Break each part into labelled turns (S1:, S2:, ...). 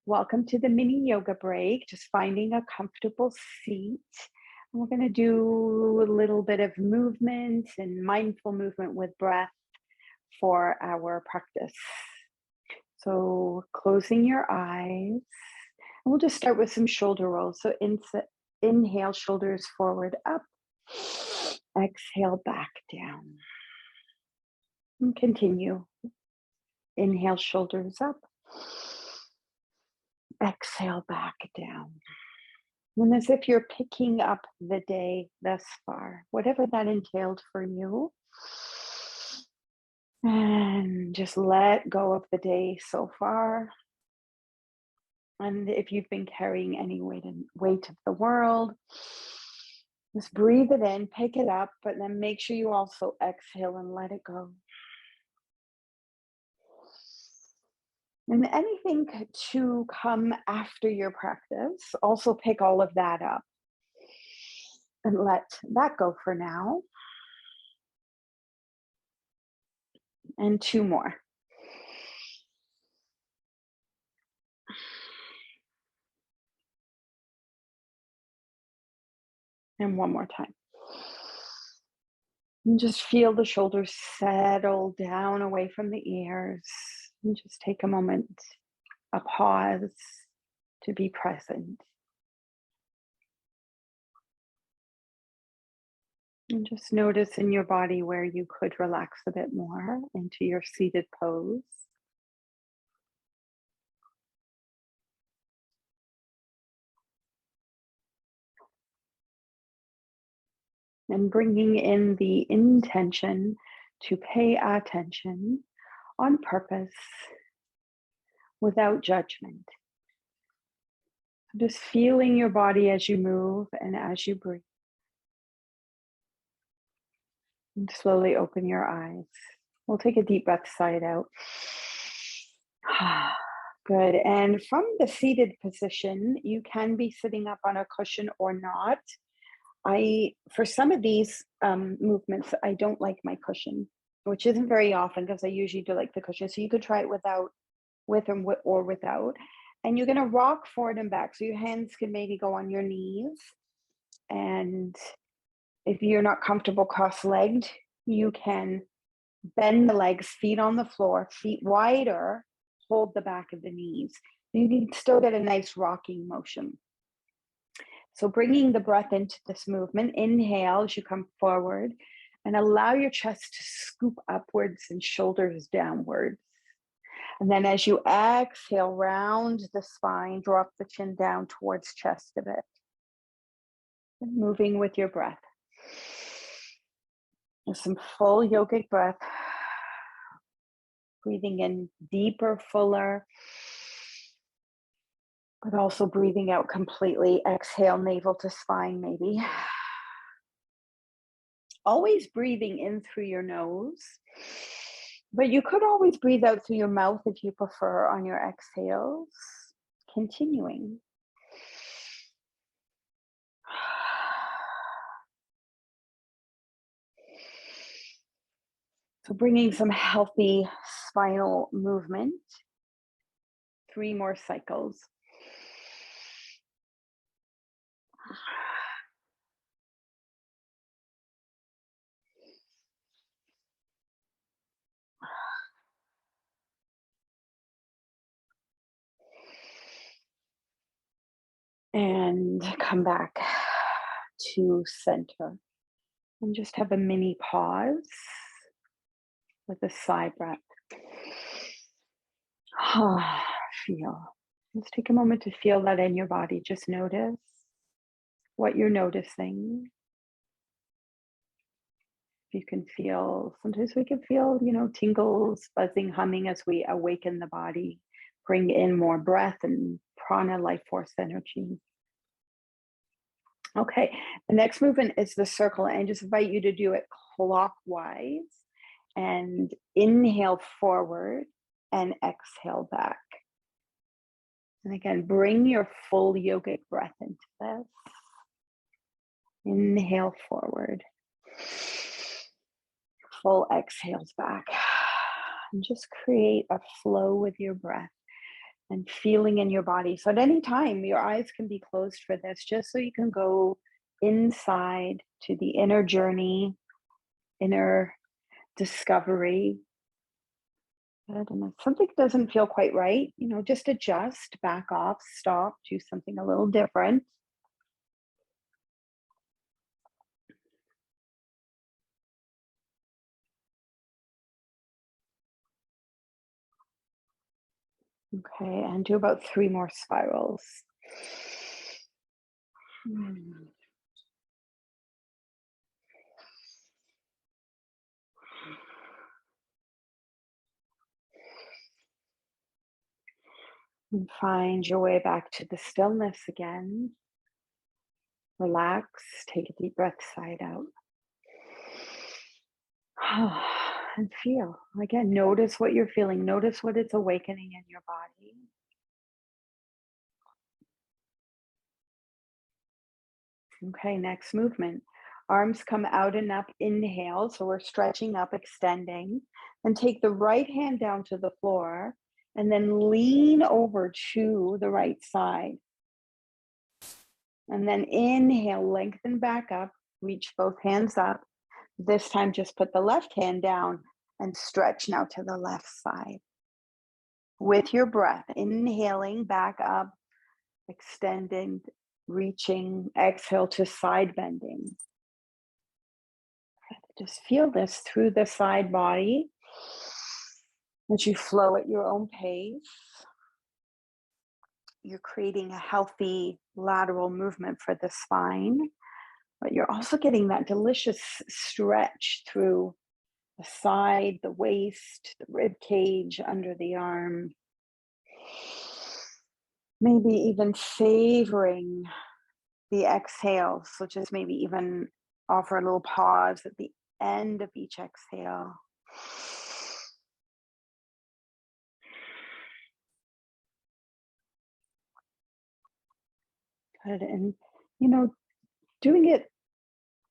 S1: Welcome to the mini yoga break, just finding a comfortable seat. And we're going to do a little bit of movement and mindful movement with breath for our practice. So, closing your eyes, and we'll just start with some shoulder rolls. So, inhale, shoulders forward, up. Exhale, back down. And continue. Inhale, shoulders up. Exhale, back down. And as if you're picking up the day thus far, whatever that entailed for you. And just let go of the day so far. And if you've been carrying any weight of the world, just breathe it in, pick it up, but then make sure you also exhale and let it go. And anything to come after your practice, also pick all of that up and let that go for now. And two more. And one more time. And just feel the shoulders settle down away from the ears. And just take a moment, a pause to be present. And just notice in your body where you could relax a bit more into your seated pose. And bringing in the intention to pay attention on purpose without judgment. Just feeling your body as you move and as you breathe. And slowly open your eyes. We'll take a deep breath, sigh it out. Good. And from the seated position, you can be sitting up on a cushion or not. For some of these movements, I don't like my cushion, which isn't very often because I usually do like the cushion. So you could try it with or without. And you're going to rock forward and back. So your hands can maybe go on your knees. And if you're not comfortable cross-legged, you can bend the legs, feet on the floor, feet wider, hold the back of the knees. You can still get a nice rocking motion. So bringing the breath into this movement, inhale as you come forward and allow your chest to scoop upwards and shoulders downwards. And then as you exhale, round the spine, drop the chin down towards chest a bit. And moving with your breath. There's some full yogic breath. Breathing in deeper, fuller. But also breathing out completely. Exhale, navel to spine maybe. Always breathing in through your nose. But you could always breathe out through your mouth if you prefer on your exhales. Continuing. So bringing some healthy spinal movement. 3 more cycles. And come back to center. And just have a mini pause with a sigh breath. Feel. Let's take a moment to feel that in your body. Just notice what you're noticing. You can feel, sometimes we can feel, tingles, buzzing, humming as we awaken the body, bring in more breath and prana, life force energy. Okay, the next movement is the circle, and I just invite you to do it clockwise and inhale forward and exhale back. And again, bring your full yogic breath into this. Inhale forward. Full exhales back. And just create a flow with your breath. and feeling in your body. So at any time, your eyes can be closed for this, just so you can go inside to the inner journey, inner discovery. Good. And if something doesn't feel quite right, just adjust, back off, stop, do something a little different. Okay, and do about 3 more spirals. And find your way back to the stillness again. Relax, take a deep breath, sigh it out. And feel. Again, notice what you're feeling. Notice what it's awakening in your body. Okay, next movement. Arms come out and up, inhale. So we're stretching up, extending. And take the right hand down to the floor and then lean over to the right side. And then inhale, lengthen back up, reach both hands up. This time, just put the left hand down and stretch now to the left side. With your breath, inhaling back up, extending, reaching, exhale to side bending. Just feel this through the side body as you flow at your own pace. You're creating a healthy lateral movement for the spine, but you're also getting that delicious stretch through the side, the waist, the rib cage, under the arm. Maybe even savoring the exhale. So just maybe even offer a little pause at the end of each exhale. Good. And, doing it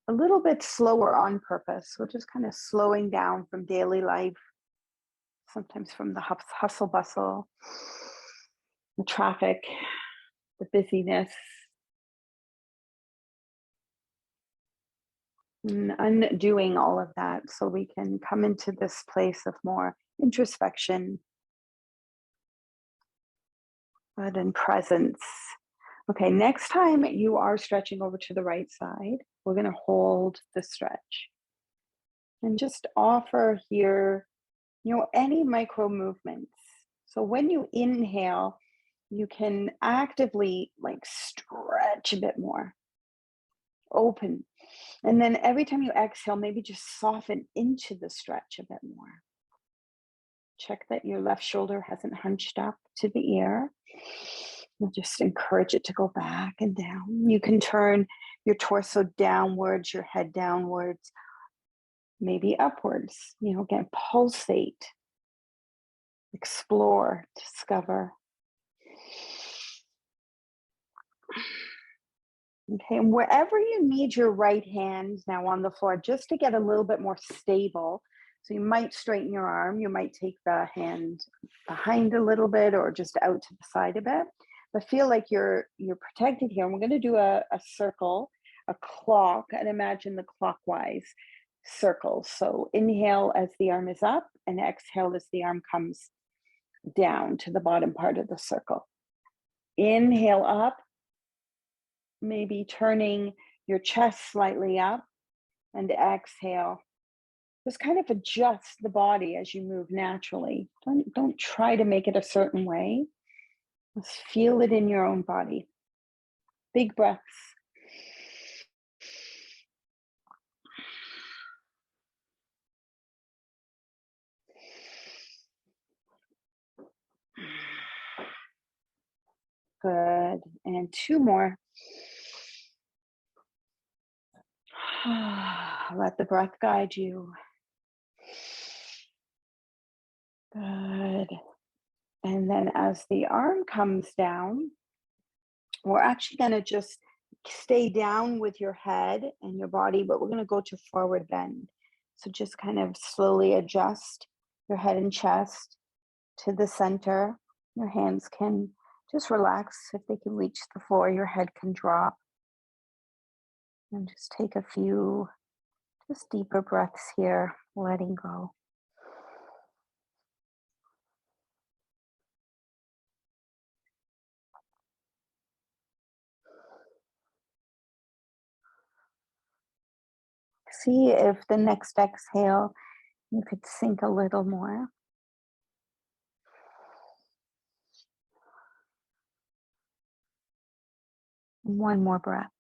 S1: a little bit slower on purpose. So just kind of slowing down from daily life, sometimes from the hustle bustle, the traffic, the busyness, and undoing all of that so we can come into this place of more introspection, good, and presence. Okay, next time you are stretching over to the right side, we're going to hold the stretch and just offer here, any micro movements. So when you inhale, you can actively stretch a bit more, open. And then every time you exhale, maybe just soften into the stretch a bit more. Check that your left shoulder hasn't hunched up to the ear. We'll just encourage it to go back and down. You can turn your torso downwards, your head downwards, maybe upwards. Again, pulsate, explore, discover. Okay, and wherever you need your right hand now on the floor, just to get a little bit more stable. So you might straighten your arm, you might take the hand behind a little bit or just out to the side a bit, but feel like you're protected here. And we're going to do a circle, a clock, and imagine the clockwise circle. So inhale as the arm is up and exhale as the arm comes down to the bottom part of the circle. Inhale up, maybe turning your chest slightly up, and exhale. Just kind of adjust the body as you move naturally. Don't try to make it a certain way. Just feel it in your own body. Big breaths. Good. And 2 more. Let the breath guide you. Good. And then as the arm comes down, we're actually going to just stay down with your head and your body, but we're going to go to forward bend. So just kind of slowly adjust your head and chest to the center. Your hands can just relax if they can reach the floor. Your head can drop. And just take a few just deeper breaths here, letting go. See if the next exhale you could sink a little more. One more breath.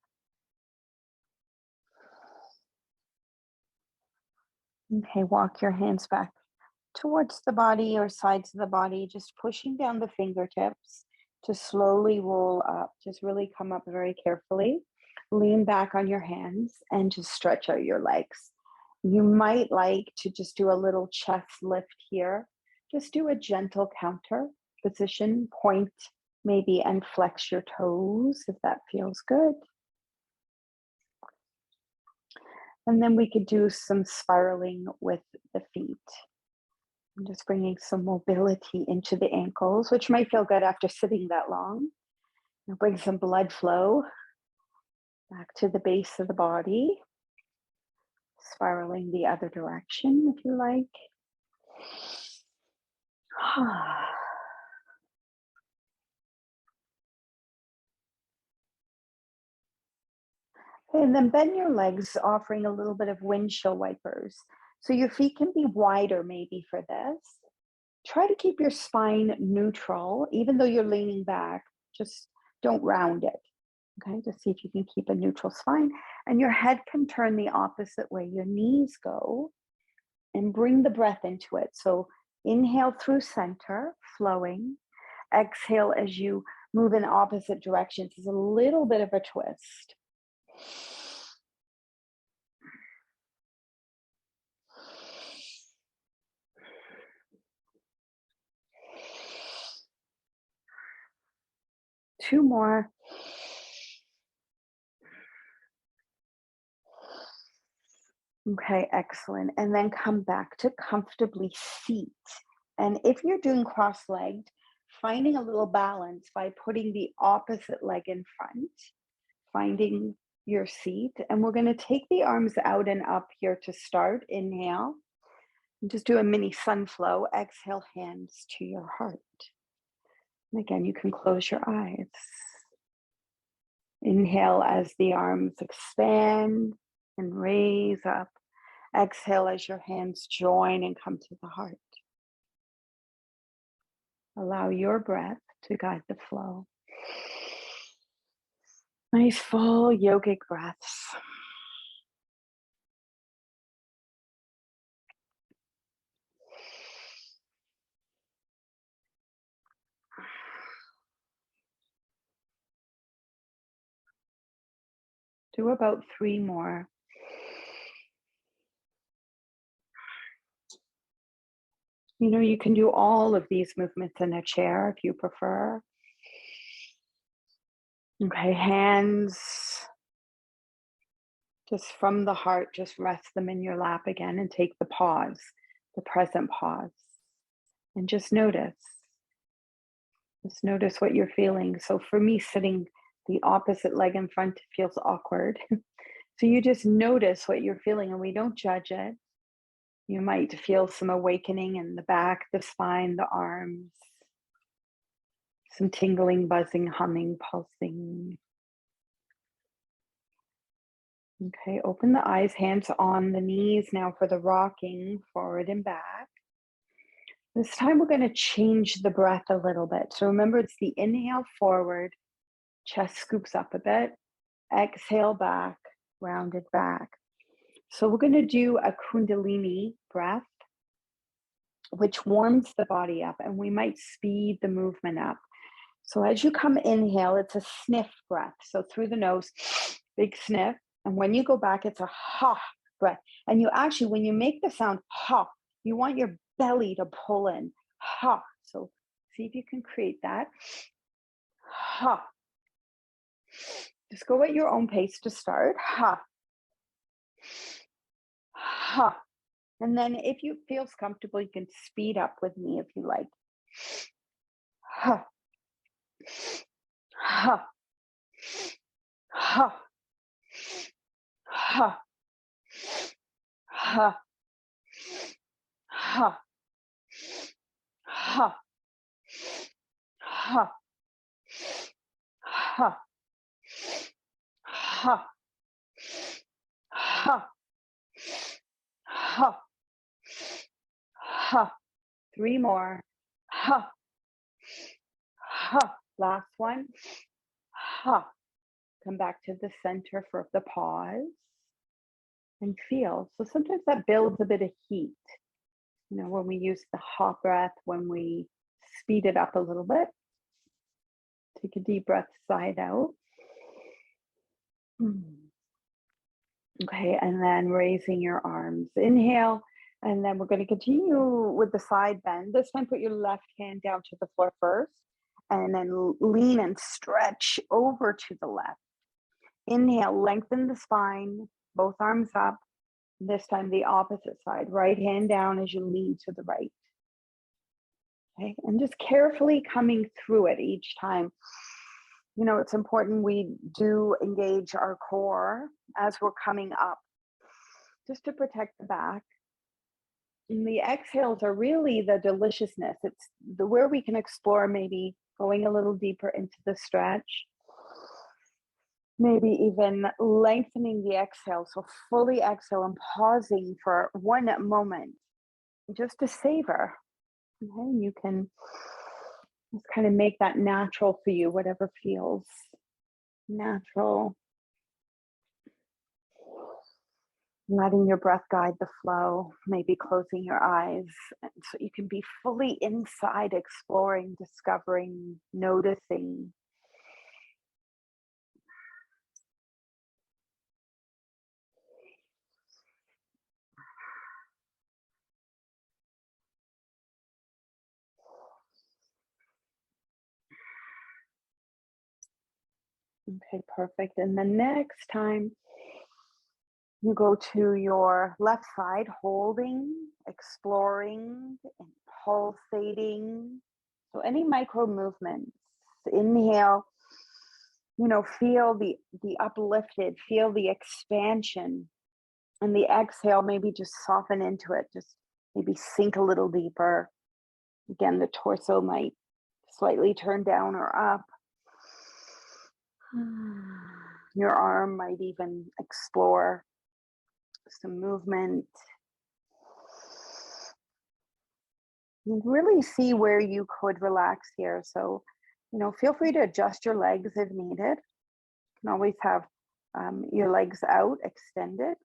S1: Okay, walk your hands back towards the body or sides of the body, just pushing down the fingertips to slowly roll up. Just really come up very carefully. Lean back on your hands and just stretch out your legs. You might like to just do a little chest lift here. Just do a gentle counter position, point maybe and flex your toes if that feels good. And then we could do some spiraling with the feet. I'm just bringing some mobility into the ankles, which might feel good after sitting that long. Now bring some blood flow back to the base of the body, spiraling the other direction if you like. And then bend your legs, offering a little bit of windshield wipers. So your feet can be wider maybe for this. Try to keep your spine neutral, even though you're leaning back, just don't round it. Okay, to see if you can keep a neutral spine. And your head can turn the opposite way your knees go, and bring the breath into it. So inhale through center, flowing. Exhale as you move in opposite directions. It's a little bit of a twist. Two more. Okay, excellent. And then come back to comfortably seat. And if you're doing cross-legged, finding a little balance by putting the opposite leg in front, finding your seat. And we're going to take the arms out and up here to start. Inhale. And just do a mini sun flow. Exhale, hands to your heart. And again, you can close your eyes. Inhale as the arms expand and raise up. Exhale as your hands join and come to the heart. Allow your breath to guide the flow. Nice full yogic breaths. Do about 3 more. You know, you can do all of these movements in a chair if you prefer. Okay, hands just from the heart, just rest them in your lap again and take the pause, the present pause. And just notice. Just notice what you're feeling. So for me, sitting the opposite leg in front feels awkward. So you just notice what you're feeling and we don't judge it. You might feel some awakening in the back, the spine, the arms, some tingling, buzzing, humming, pulsing. Okay, open the eyes, hands on the knees now for the rocking forward and back. This time we're going to change the breath a little bit. So remember, it's the inhale forward, chest scoops up a bit, exhale back, rounded back. So we're going to do a Kundalini breath, which warms the body up, and we might speed the movement up. So as you come inhale, it's a sniff breath. So through the nose, big sniff. And when you go back, it's a ha breath. And you actually, when you make the sound ha, you want your belly to pull in. Ha. So see if you can create that. Ha. Just go at your own pace to start. Ha. Ha. And then if you feels comfortable, you can speed up with me if you like. Ha, ha, ha, ha, ha, ha, ha, ha, ha, ha, ha, ha, ha. 3 more. Ha, ha. Last one. Ha. Come back to the center for the pause and feel. So sometimes that builds a bit of heat. You know, when we use the ha breath, when we speed it up a little bit. Take a deep breath, side out. Okay, and then raising your arms. Inhale, and then we're going to continue with the side bend. This time, put your left hand down to the floor first, and then lean and stretch over to the left. Inhale, lengthen the spine, both arms up. This time, the opposite side. Right hand down as you lean to the right. Okay, and just carefully coming through it each time. You know, it's important we do engage our core as we're coming up, just to protect the back. And the exhales are really the deliciousness. It's the where we can explore, maybe going a little deeper into the stretch, maybe even lengthening the exhale. So fully exhale and pausing for one moment just to savor. Okay? You can just kind of make that natural for you, whatever feels natural. Letting your breath guide the flow, maybe closing your eyes so you can be fully inside, exploring, discovering, noticing. Okay, perfect. And the next time you go to your left side, holding, exploring, and pulsating. So any micro movements. Inhale, you know, feel the uplifted, feel the expansion. And the exhale, maybe just soften into it, just maybe sink a little deeper. Again, the torso might slightly turn down or up. Your arm might even explore some movement. And really see where you could relax here. So, you know, feel free to adjust your legs if needed. You can always have your legs out, extended.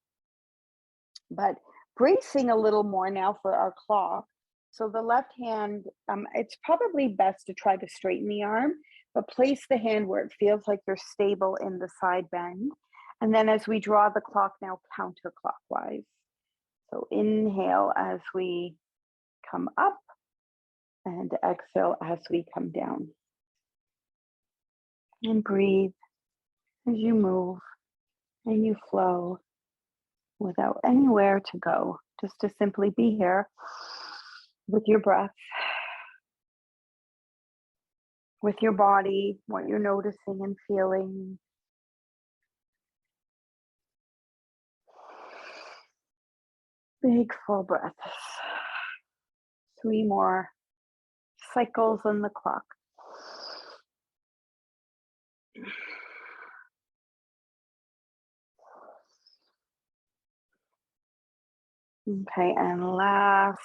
S1: But bracing a little more now for our clock. So the left hand, it's probably best to try to straighten the arm, but place the hand where it feels like you're stable in the side bend. And then as we draw the clock now counterclockwise. So inhale as we come up and exhale as we come down. And breathe as you move and you flow without anywhere to go, just to simply be here with your breath, with your body, what you're noticing and feeling. Big full breaths. 3 more cycles on the clock. Okay, and last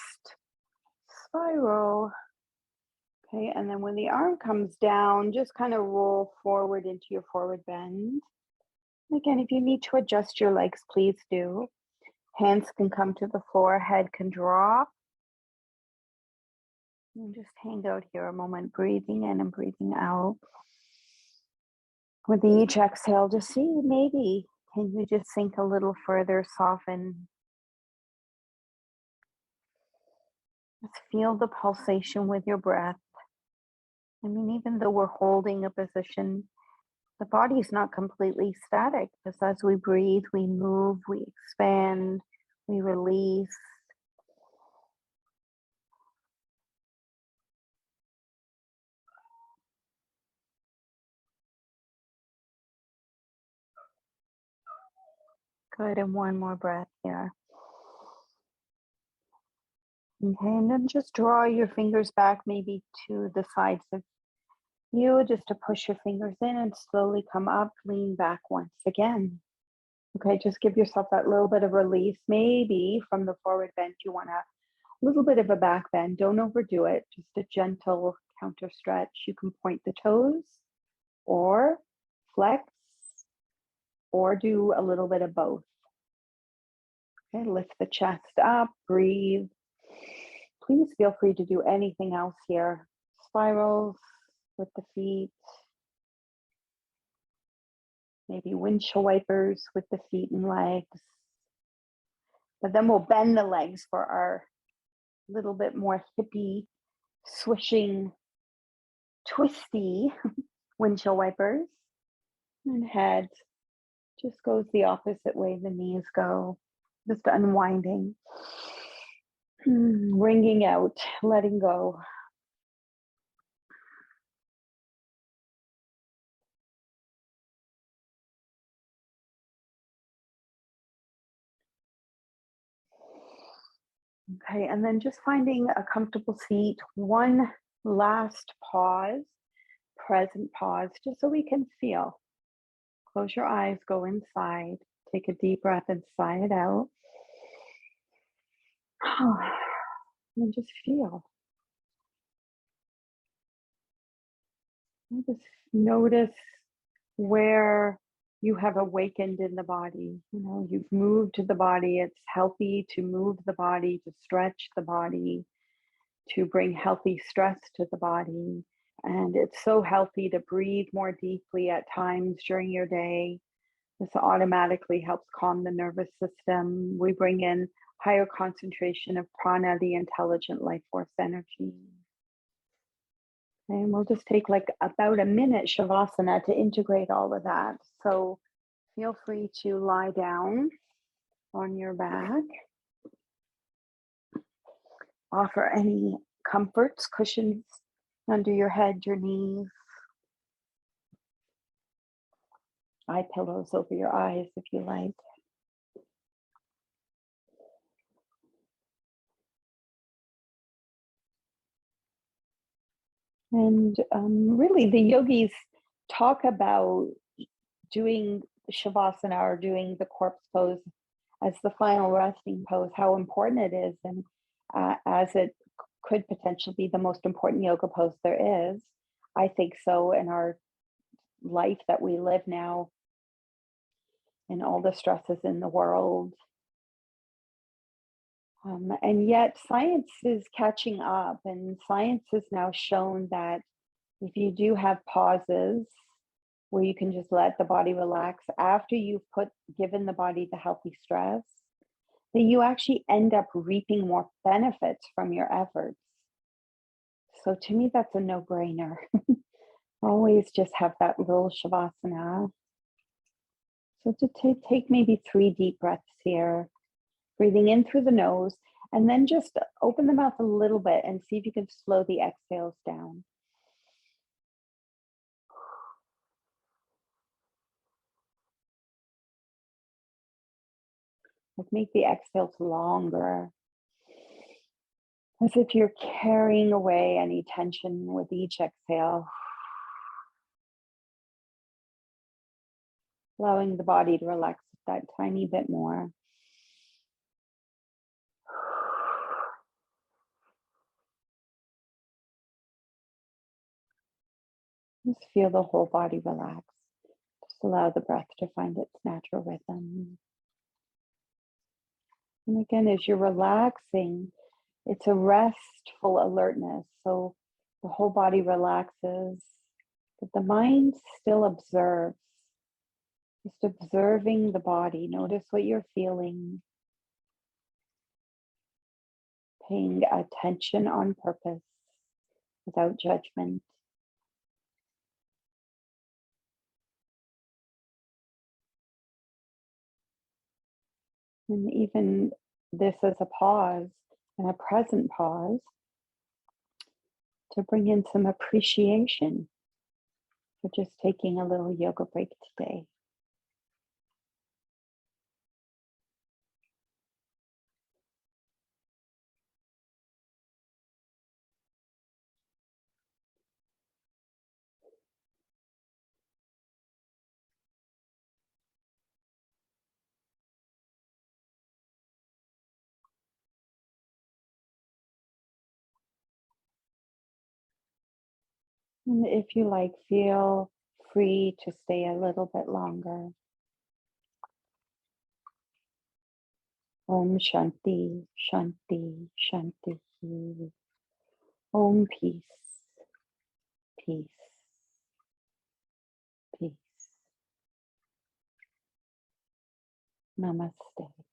S1: spiral. Okay, and then when the arm comes down, just kind of roll forward into your forward bend. Again, if you need to adjust your legs, please do. Hands can come to the floor, head can drop. And just hang out here a moment, breathing in and breathing out. With each exhale, just see, maybe, can you just sink a little further, soften. Just feel the pulsation with your breath. I mean, even though we're holding a position, the body is not completely static. Just as we breathe, we move, we expand, we release. Good, and one more breath here. Okay, and then just draw your fingers back maybe to the sides of you, just to push your fingers in and slowly come up, lean back once again. Okay, just give yourself that little bit of release. Maybe from the forward bend, you want a little bit of a back bend. Don't overdo it, just a gentle counter stretch. You can point the toes or flex or do a little bit of both. Okay, lift the chest up, breathe. Please feel free to do anything else here. Spirals with the feet, maybe windshield wipers with the feet and legs. But then we'll bend the legs for our little bit more hippie, swishing, twisty windshield wipers. And head just goes the opposite way the knees go, just unwinding, wringing out, letting go. Okay, and then just finding a comfortable seat, one last pause, present pause, just so we can feel. Close your eyes, go inside, take a deep breath and sigh it out. And just feel. And just notice where you have awakened in the body. You know, you've moved the body. It's healthy to move the body, to stretch the body, to bring healthy stress to the body. And it's so healthy to breathe more deeply at times during your day. This automatically helps calm the nervous system. We bring in higher concentration of prana, the intelligent life force energy. And we'll just take like about a minute Shavasana to integrate all of that. So feel free to lie down on your back. Offer any comforts, cushions under your head, your knees. Eye pillows over your eyes if you like. And really, the yogis talk about doing Shavasana or doing the corpse pose as the final resting pose, how important it is, and as it could potentially be the most important yoga pose there is. I think so in our life that we live now, and all the stresses in the world. And yet science is catching up, and science has now shown that if you do have pauses where you can just let the body relax after you've given the body the healthy stress, then you actually end up reaping more benefits from your efforts. So to me, that's a no-brainer. Always just have that little Shavasana. So to take maybe 3 deep breaths here, breathing in through the nose, and then just open the mouth a little bit and see if you can slow the exhales down. Like make the exhales longer, as if you're carrying away any tension with each exhale. Allowing the body to relax that tiny bit more. Just feel the whole body relax. Just allow the breath to find its natural rhythm. And again, as you're relaxing, it's a restful alertness. So the whole body relaxes, but the mind still observes. Just observing the body. Notice what you're feeling. Paying attention on purpose without judgment. And even this as a pause and a present pause to bring in some appreciation for just taking a little yoga break today. And if you like, feel free to stay a little bit longer. Om Shanti, Shanti, Shanti. Om peace, peace, peace. Namaste.